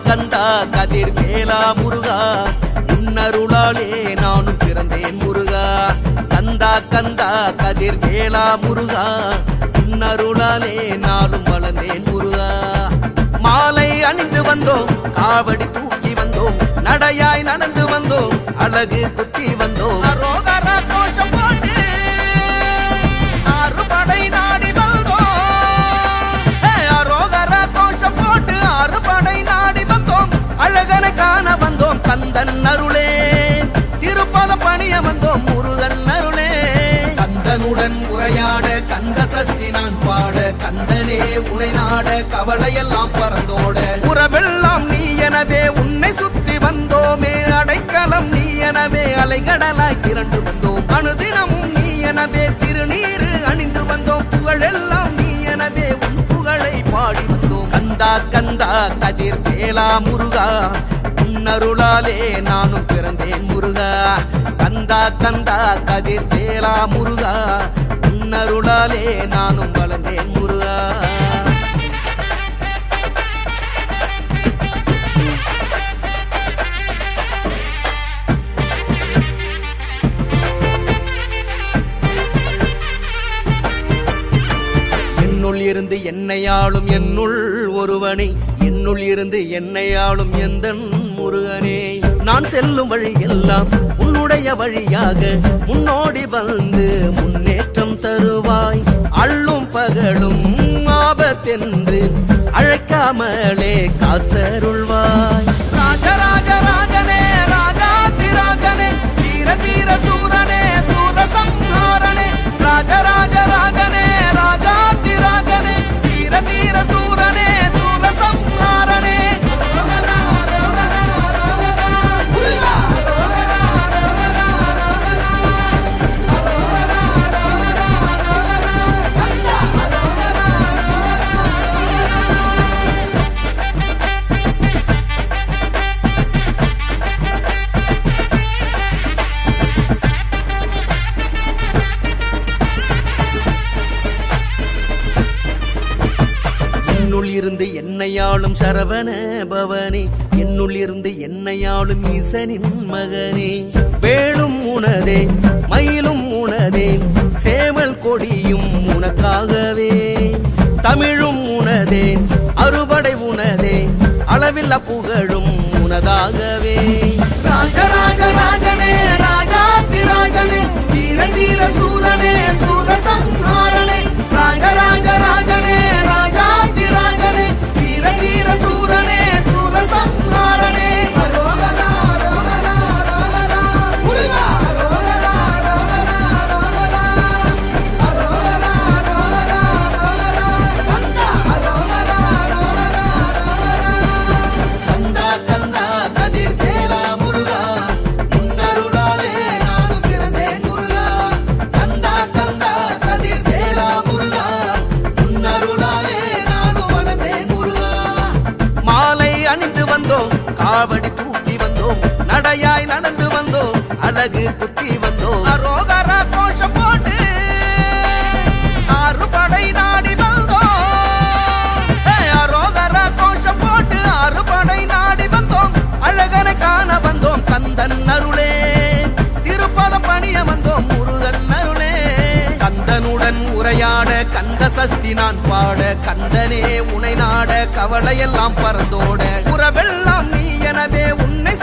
கந்தா கதிர் வேலா முருகா, உன்னருளாலே நானும் பிறந்தேன் முருகா. கந்தா கந்தா கதிர் வேலா முருகா, உன்னருளாலே நானும் வளர்ந்தேன் முருகா. மாலை அணிந்து வந்தோம், காவடி தூக்கி வந்தோம், நடையாய் நடந்து வந்தோம், அழகு குத்தி வந்தோம். அரோகரா கோஷம் போட்டு அறுபடை நாடி வந்தோம், அரோகரா கோஷம் போட்டு அறுபடை நாடி வந்தோம், அழகனை காண வந்தோம். கந்தன் அருளே திருப்பத பணிய வந்தோம், முருகன் அருளே. கந்தனுடன் உரையாட கந்த சஷ்டி நான் பாட, கந்தனே உனை நாட கவலையெல்லாம் பறந்தோட. உறவெல்லாம் நீ எனவே உன்னை சுத்தி வந்தோமே, அடைக்கலம் நீ எனவே அலைகடலாய் திரண்டு வந்தோம். அனுதினமும் நீ எனவே திருநீரு அணிந்து வந்தோம், புகழெல்லாம் நீ எனவே உன் புகழை பாடி வந்தோம். கந்தா கந்தா கதிர் வேலா முருகா, உன்னருளாலே நானும் பிறந்தேன் முருகா. கந்தா கந்தா கதிர் வேலா முருகா, உன்னருளாலே நானும் வளர்ந்தேன் முருகா. என்னுள் இருந்து என்னையாளும் என்னுள் ஒருவனை, என்னுள் இருந்து என்னையாளும் எந்தன் முருகனே. நான் செல்லும் வழி எல்லாம் உன்னுடைய வழியாக முன்னோடி வந்து முன்னேற்றம் தருவாய். அள்ளும் பகலும் ஆபத்தென்று அழைக்காமலே காத்தருள்வாய். ராஜராஜ ராஜனே ராஜாதிராஜனே, தீர தீர சூரனே சூரசம்ஹாரனே. ராஜராஜ ராஜனே ராஜாதிராஜனே, தீர தீர சூரனே சூரசம்ஹாரனே. என்னுள் இருந்து என்னையாளும் சரவண பவனே, என்னுள் இருந்து என்னையாளும் ஈசனின் மகனே. வேளும் உனதே மயிலும் உனதே, சேவல் கொடியும் உனக்காகவே. தமிழும் உனதே அறுபடை உனதே, அளவில்ல புகழும் உனதாகவே. ராஜராஜ ராஜனே ராஜாதிராஜனே, தீர தீர சூரனே சூரசம்ஹாரனே. ராஜராஜ ராஜனே ராஜாதிராஜனே, தீர தீர சூரனே சூரசம்ஹாரனே. காவடி தூக்கி வந்தோம், நடையாய் நடந்து வந்தோம், அழகு குத்தி வந்தோம். அரோகரா கோஷம் போட்டு அறுபடை நாடி வந்தோம், அரோகரா கோஷம் போட்டு அறுபடை நாடி வந்தோம், அழகனை காண வந்தோம். கந்தன் அருளே திருப்பத பணிய வந்தோம், முருகன் அருளே. கந்தனுடன் உரையாட கந்த சஷ்டி நான் பாட, கந்தனே உனை நாட கவலையெல்லாம் பறந்தோட. உறவெல்லாம் நீ எனவே உன்னை